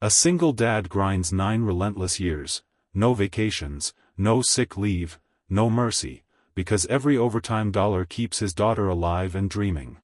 A single dad grinds 9 relentless years, no vacations, no sick leave, no mercy, because every overtime dollar keeps his daughter alive and dreaming.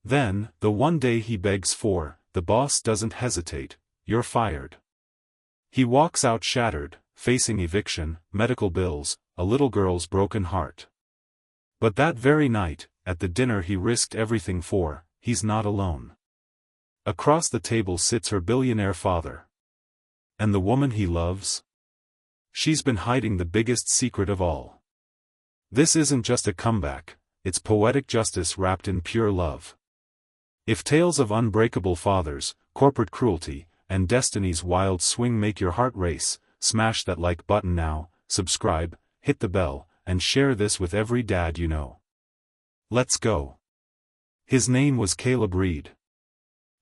Then, the one day he begs for, the boss doesn't hesitate, "You're fired." He walks out shattered, facing eviction, medical bills, a little girl's broken heart. But that very night, at the dinner he risked everything for, he's not alone. Across the table sits her billionaire father. And the woman he loves? She's been hiding the biggest secret of all. This isn't just a comeback, it's poetic justice wrapped in pure love. If tales of unbreakable fathers, corporate cruelty, and destiny's wild swing make your heart race, smash that like button now, subscribe, hit the bell, and share this with every dad you know. Let's go. His name was Caleb Reed.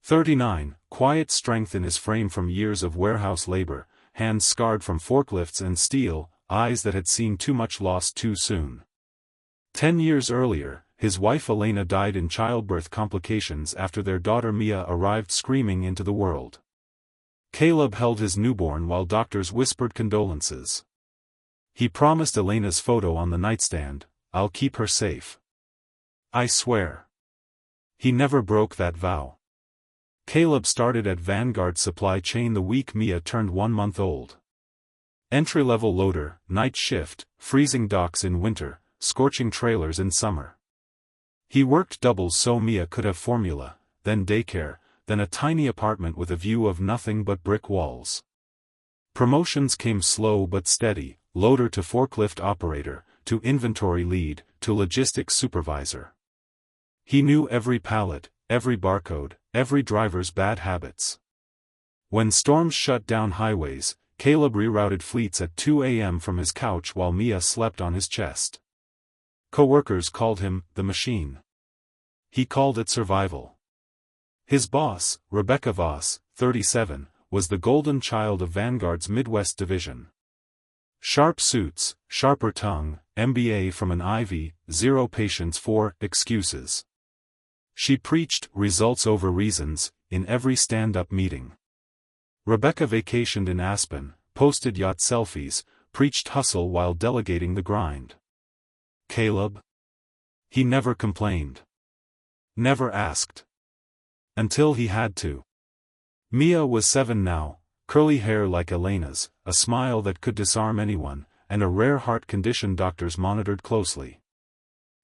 39, quiet strength in his frame from years of warehouse labor, hands scarred from forklifts and steel, eyes that had seen too much loss too soon. 10 years earlier, his wife Elena died in childbirth complications after their daughter Mia arrived screaming into the world. Caleb held his newborn while doctors whispered condolences. He promised Elena's photo on the nightstand, "I'll keep her safe." I swear. He never broke that vow. Caleb started at Vanguard Supply Chain the week Mia turned 1 month old. Entry-level loader, night shift, freezing docks in winter, scorching trailers in summer. He worked doubles so Mia could have formula, then daycare, then a tiny apartment with a view of nothing but brick walls. Promotions came slow but steady, loader to forklift operator, to inventory lead, to logistics supervisor. He knew every pallet, every barcode, every driver's bad habits. When storms shut down highways, Caleb rerouted fleets at 2 a.m. from his couch while Mia slept on his chest. Co-workers called him the machine. He called it survival. His boss, Rebecca Voss, 37, was the golden child of Vanguard's Midwest division. Sharp suits, sharper tongue, MBA from an Ivy, zero patience for excuses. She preached results over reasons in every stand-up meeting. Rebecca vacationed in Aspen, posted yacht selfies, preached hustle while delegating the grind. Caleb? He never complained. Never asked. Until he had to. Mia was 7 now, curly hair like Elena's, a smile that could disarm anyone, and a rare heart condition doctors monitored closely.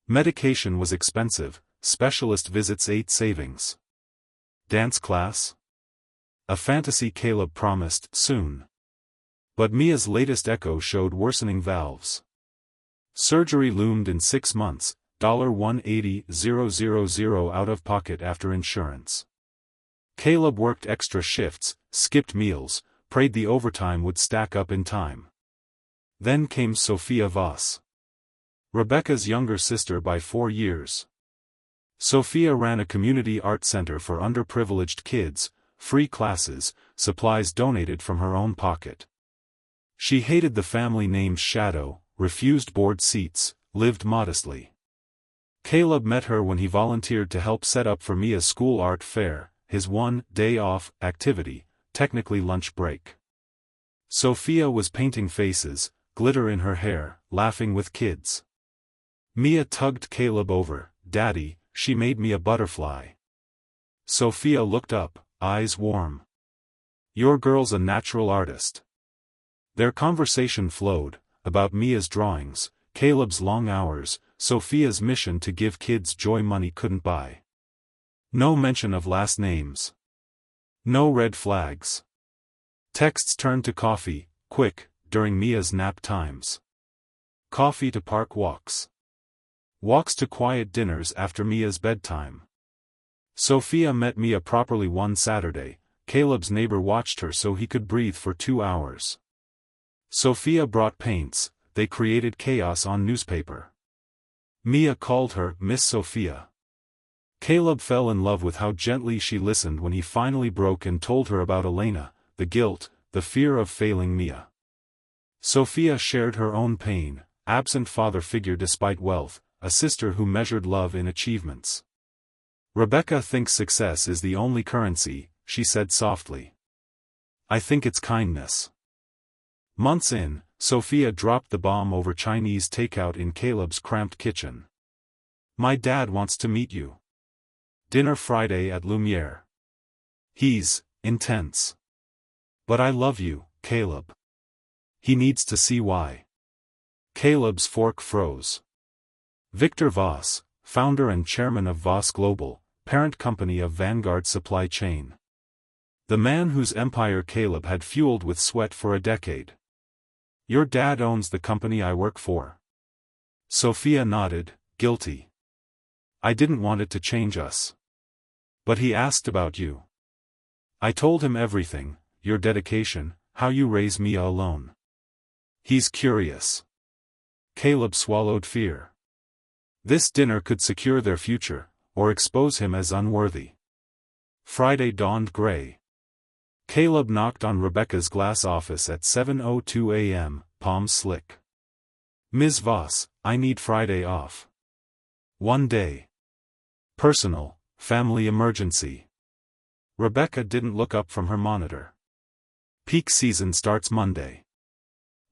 Medication was expensive, specialist visits ate savings. Dance class? A fantasy Caleb promised soon. But Mia's latest echo showed worsening valves. Surgery loomed in 6 months, $180,000 out of pocket after insurance. Caleb worked extra shifts, skipped meals, prayed the overtime would stack up in time. Then came Sophia Voss. Rebecca's younger sister by 4 years. Sophia ran a community art center for underprivileged kids, free classes, supplies donated from her own pocket. She hated the family named Shadow, refused board seats, lived modestly. Caleb met her when he volunteered to help set up for Mia's school art fair, his one-day-off activity, technically lunch break. Sophia was painting faces, glitter in her hair, laughing with kids. Mia tugged Caleb over, "Daddy, she made me a butterfly." Sophia looked up, eyes warm. "Your girl's a natural artist." Their conversation flowed, about Mia's drawings, Caleb's long hours, Sophia's mission to give kids joy money couldn't buy. No mention of last names. No red flags. Texts turned to coffee, quick, during Mia's nap times. Coffee to park walks. Walks to quiet dinners after Mia's bedtime. Sophia met Mia properly one Saturday. Caleb's neighbor watched her so he could breathe for 2 hours. Sophia brought paints, they created chaos on newspaper. Mia called her Miss Sophia. Caleb fell in love with how gently she listened when he finally broke and told her about Elena, the guilt, the fear of failing Mia. Sophia shared her own pain, absent father figure despite wealth, a sister who measured love in achievements. Rebecca thinks success is the only currency, she said softly. I think it's kindness. Months in, Sophia dropped the bomb over Chinese takeout in Caleb's cramped kitchen. My dad wants to meet you. Dinner Friday at Lumiere. He's intense. But I love you, Caleb. He needs to see why. Caleb's fork froze. Victor Voss, founder and chairman of Voss Global, parent company of Vanguard Supply Chain. The man whose empire Caleb had fueled with sweat for a decade. Your dad owns the company I work for. Sophia nodded, guilty. I didn't want it to change us. But he asked about you. I told him everything, your dedication, how you raise Mia alone. He's curious. Caleb swallowed fear. This dinner could secure their future, or expose him as unworthy. Friday dawned gray. Caleb knocked on Rebecca's glass office at 7:02 a.m., palms slick. Ms. Voss, I need Friday off. One day. Personal, family emergency. Rebecca didn't look up from her monitor. Peak season starts Monday.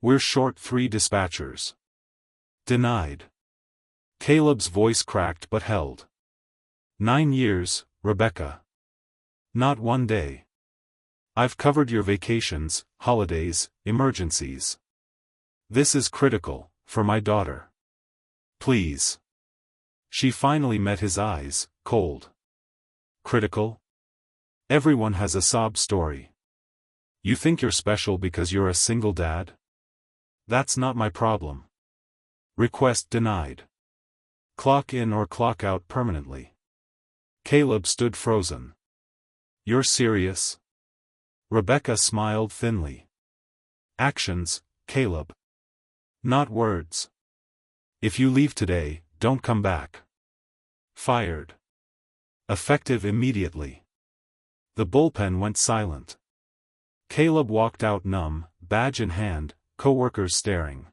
We're short 3 dispatchers. Denied. Caleb's voice cracked but held. 9 years, Rebecca. Not one day. I've covered your vacations, holidays, emergencies. This is critical, for my daughter. Please. She finally met his eyes, cold. Critical? Everyone has a sob story. You think you're special because you're a single dad? That's not my problem. Request denied. Clock in or clock out permanently. Caleb stood frozen. You're serious? Rebecca smiled thinly. Actions, Caleb. Not words. If you leave today, don't come back. Fired. Effective immediately. The bullpen went silent. Caleb walked out numb, badge in hand, coworkers staring.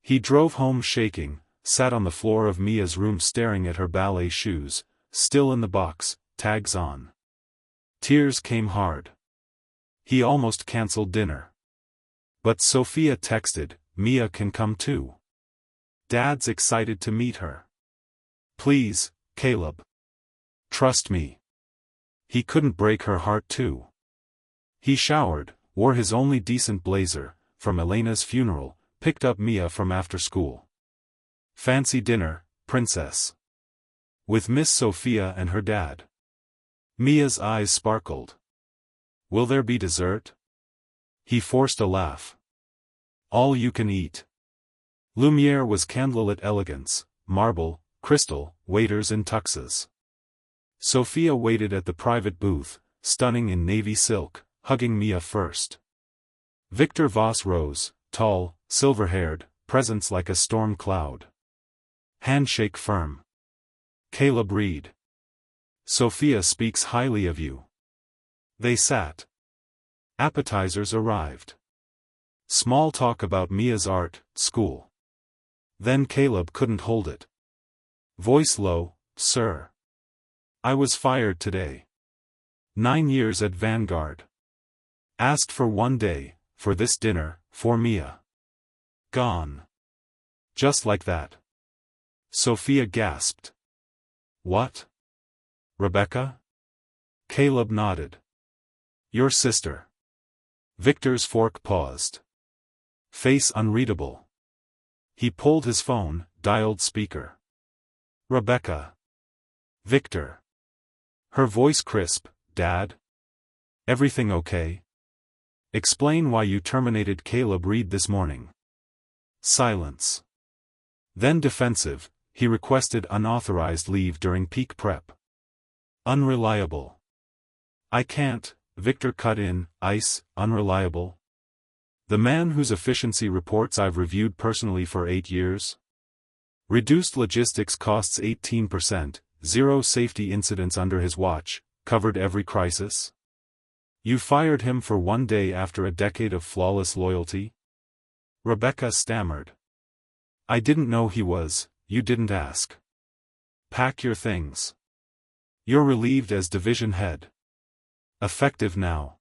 He drove home shaking, sat on the floor of Mia's room staring at her ballet shoes, still in the box, tags on. Tears came hard. He almost canceled dinner. But Sophia texted, Mia can come too. Dad's excited to meet her. Please, Caleb. Trust me. He couldn't break her heart too. He showered, wore his only decent blazer, from Elena's funeral, picked up Mia from after school. Fancy dinner, princess. With Miss Sophia and her dad. Mia's eyes sparkled. Will there be dessert? He forced a laugh. All you can eat. Lumiere was candlelit elegance, marble, crystal, waiters in tuxes. Sophia waited at the private booth, stunning in navy silk, hugging Mia first. Victor Voss rose, tall, silver-haired, presence like a storm cloud. Handshake firm. Caleb Reed. Sophia speaks highly of you. They sat. Appetizers arrived. Small talk about Mia's art, school. Then Caleb couldn't hold it. Voice low, sir. I was fired today. 9 years at Vanguard. Asked for 1 day, for this dinner, for Mia. Gone. Just like that. Sophia gasped. What? Rebecca? Caleb nodded. Your sister. Victor's fork paused. Face unreadable. He pulled his phone, dialed speaker. Rebecca. Victor. Her voice crisp, Dad? Everything okay? Explain why you terminated Caleb Reed this morning. Silence. Then defensive, he requested unauthorized leave during peak prep. Unreliable. I can't, Victor cut in, ice, unreliable. The man whose efficiency reports I've reviewed personally for 8 years? Reduced logistics costs 18%, 0 safety incidents under his watch, covered every crisis? You fired him for 1 day after a decade of flawless loyalty? Rebecca stammered. I didn't know he was, you didn't ask. Pack your things. You're relieved as division head. Effective now.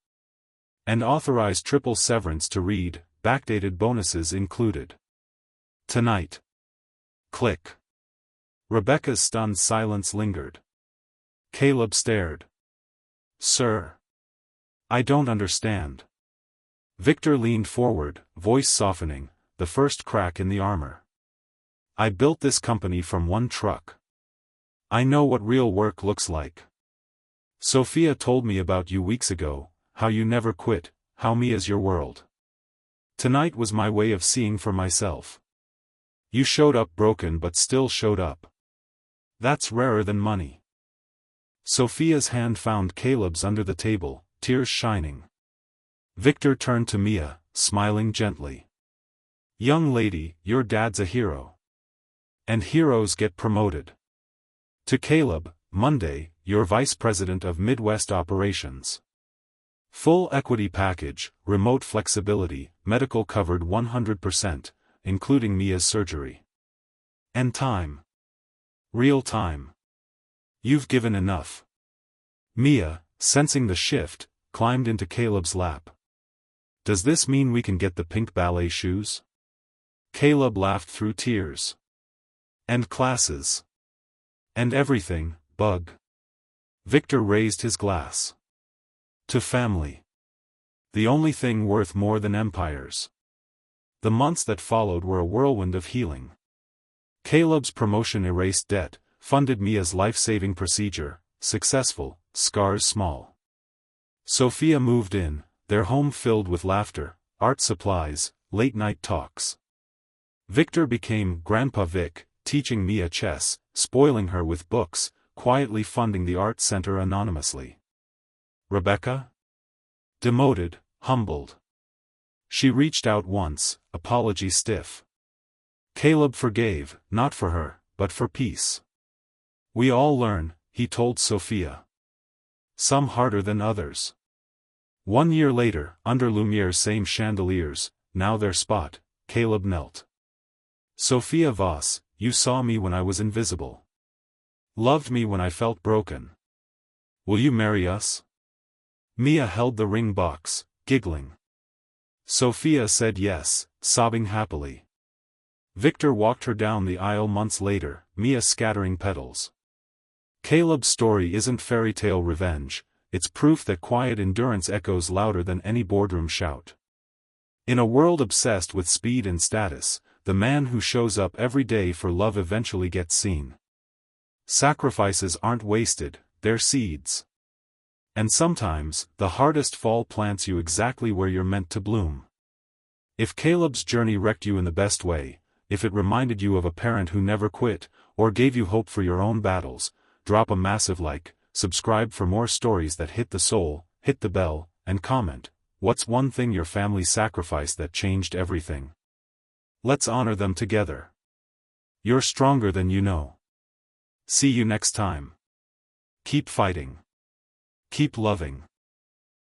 And authorized triple severance to read, backdated bonuses included. Tonight. Click. Rebecca's stunned silence lingered. Caleb stared. Sir. I don't understand. Victor leaned forward, voice softening, the first crack in the armor. I built this company from one truck. I know what real work looks like. Sophia told me about you weeks ago, how you never quit, how me is your world. Tonight was my way of seeing for myself. You showed up broken but still showed up. That's rarer than money. Sophia's hand found Caleb's under the table, tears shining. Victor turned to Mia, smiling gently. Young lady, your dad's a hero. And heroes get promoted. To Caleb, Monday, you're vice president of Midwest operations. Full equity package, remote flexibility, medical covered 100%, including Mia's surgery. And time. Real time. You've given enough. Mia, sensing the shift, climbed into Caleb's lap. Does this mean we can get the pink ballet shoes? Caleb laughed through tears. And classes. And everything, bug. Victor raised his glass. To family. The only thing worth more than empires. The months that followed were a whirlwind of healing. Caleb's promotion erased debt, funded Mia's life-saving procedure, successful, scars small. Sophia moved in, their home filled with laughter, art supplies, late-night talks. Victor became Grandpa Vic, teaching Mia chess, spoiling her with books, quietly funding the art center anonymously. Rebecca? Demoted, humbled. She reached out once, apology stiff. Caleb forgave, not for her, but for peace. We all learn, he told Sophia. Some harder than others. 1 year later, under Lumiere's same chandeliers, now their spot, Caleb knelt. Sophia Voss, you saw me when I was invisible. Loved me when I felt broken. Will you marry us? Mia held the ring box, giggling. Sophia said yes, sobbing happily. Victor walked her down the aisle months later, Mia scattering petals. Caleb's story isn't fairy tale revenge, it's proof that quiet endurance echoes louder than any boardroom shout. In a world obsessed with speed and status, the man who shows up every day for love eventually gets seen. Sacrifices aren't wasted, they're seeds. And sometimes, the hardest fall plants you exactly where you're meant to bloom. If Caleb's journey wrecked you in the best way, if it reminded you of a parent who never quit, or gave you hope for your own battles, drop a massive like, subscribe for more stories that hit the soul, hit the bell, and comment, what's one thing your family sacrificed that changed everything? Let's honor them together. You're stronger than you know. See you next time. Keep fighting. Keep loving.